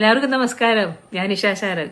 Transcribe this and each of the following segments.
എല്ലാവർക്കും നമസ്കാരം. ഞാൻ നിഷാ ശാരൻ.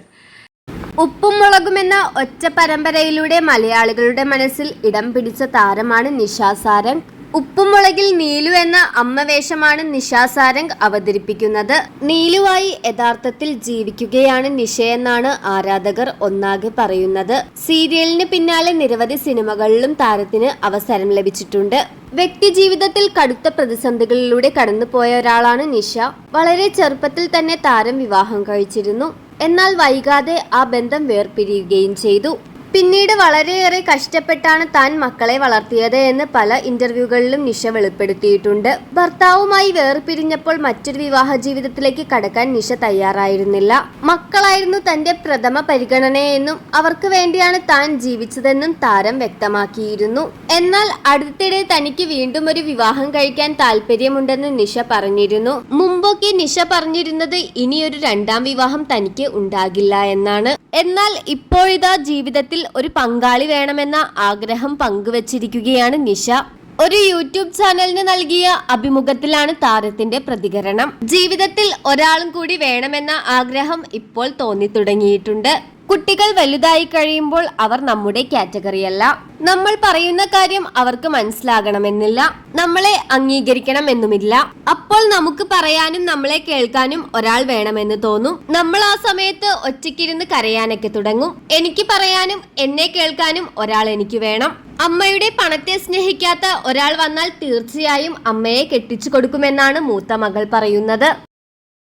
ഉപ്പും മുളകും എന്ന ഒറ്റ പരമ്പരയിലൂടെ മലയാളികളുടെ മനസ്സിൽ ഇടം പിടിച്ച താരമാണ് നിഷാ സാരംഗ്. ഉപ്പും മുളകിൽ നീലു എന്ന അമ്മ വേഷമാണ് നിഷാ സാരംഗ് അവതരിപ്പിക്കുന്നത്. നീലുവായി യഥാർത്ഥത്തിൽ ജീവിക്കുകയാണ് നിഷയെന്നാണ് ആരാധകർ ഒന്നാകെ പറയുന്നത്. സീരിയലിന് പിന്നാലെ നിരവധി സിനിമകളിലും താരത്തിന് അവസരം ലഭിച്ചിട്ടുണ്ട്. വ്യക്തി ജീവിതത്തിൽ കടുത്ത പ്രതിസന്ധികളിലൂടെ കടന്നുപോയ ഒരാളാണ് നിഷ. വളരെ ചെറുപ്പത്തിൽ തന്നെ താരം വിവാഹം കഴിച്ചിരുന്നു. എന്നാൽ വൈകാതെ ആ ബന്ധം വേർപിരിയുകയും ചെയ്തു. പിന്നീട് വളരെയേറെ കഷ്ടപ്പെട്ടാണ് താൻ മക്കളെ വളർത്തിയത് എന്ന് പല ഇന്റർവ്യൂകളിലും നിഷ വെളിപ്പെടുത്തിയിട്ടുണ്ട്. ഭർത്താവുമായി വേർപിരിഞ്ഞപ്പോൾ മറ്റൊരു വിവാഹ ജീവിതത്തിലേക്ക് കടക്കാൻ നിഷ തയ്യാറായിരുന്നില്ല. മക്കളായിരുന്നു തന്റെ പ്രഥമ പരിഗണനയെന്നും അവർക്ക് വേണ്ടിയാണ് താൻ ജീവിച്ചതെന്നും താരം വ്യക്തമാക്കിയിരുന്നു. എന്നാൽ അടുത്തിടെ തനിക്ക് വീണ്ടും ഒരു വിവാഹം കഴിക്കാൻ താല്പര്യമുണ്ടെന്ന് നിഷ പറഞ്ഞിരുന്നു. മുമ്പൊക്കെ നിഷ പറഞ്ഞിരുന്നത് ഇനിയൊരു രണ്ടാം വിവാഹം തനിക്ക് ഉണ്ടാകില്ല എന്നാണ്. എന്നാൽ ഇപ്പോഴിതാ ജീവിതത്തിൽ ഒരു പങ്കാളി വേണമെന്ന ആഗ്രഹം പങ്കുവച്ചിരിക്കുകയാണ് നിഷ. ഒരു യൂട്യൂബ് ചാനലിന് നൽകിയ അഭിമുഖത്തിലാണ് താരത്തിന്റെ പ്രതികരണം. ജീവിതത്തിൽ ഒരാളും കൂടി വേണമെന്ന ആഗ്രഹം ഇപ്പോൾ തോന്നി തുടങ്ങിയിട്ടുണ്ട്. കുട്ടികൾ വലുതായി കഴിയുമ്പോൾ അവർ നമ്മുടെ കാറ്റഗറിയല്ല. നമ്മൾ പറയുന്ന കാര്യം അവർക്ക് മനസ്സിലാകണമെന്നില്ല, നമ്മളെ അംഗീകരിക്കണം എന്നുമില്ല. അപ്പോൾ നമുക്ക് പറയാനും നമ്മളെ കേൾക്കാനും ഒരാൾ വേണമെന്ന് തോന്നും. നമ്മൾ ആ സമയത്ത് ഒറ്റയ്ക്കിരുന്ന് കരയാനൊക്കെ തുടങ്ങും. എനിക്ക് പറയാനും എന്നെ കേൾക്കാനും ഒരാൾ എനിക്ക് വേണം. അമ്മയുടെ പണത്തെ സ്നേഹിക്കാത്ത ഒരാൾ വന്നാൽ തീർച്ചയായും അമ്മയെ കെട്ടിച്ചു കൊടുക്കുമെന്നാണ് മൂത്ത മകൾ പറയുന്നത്.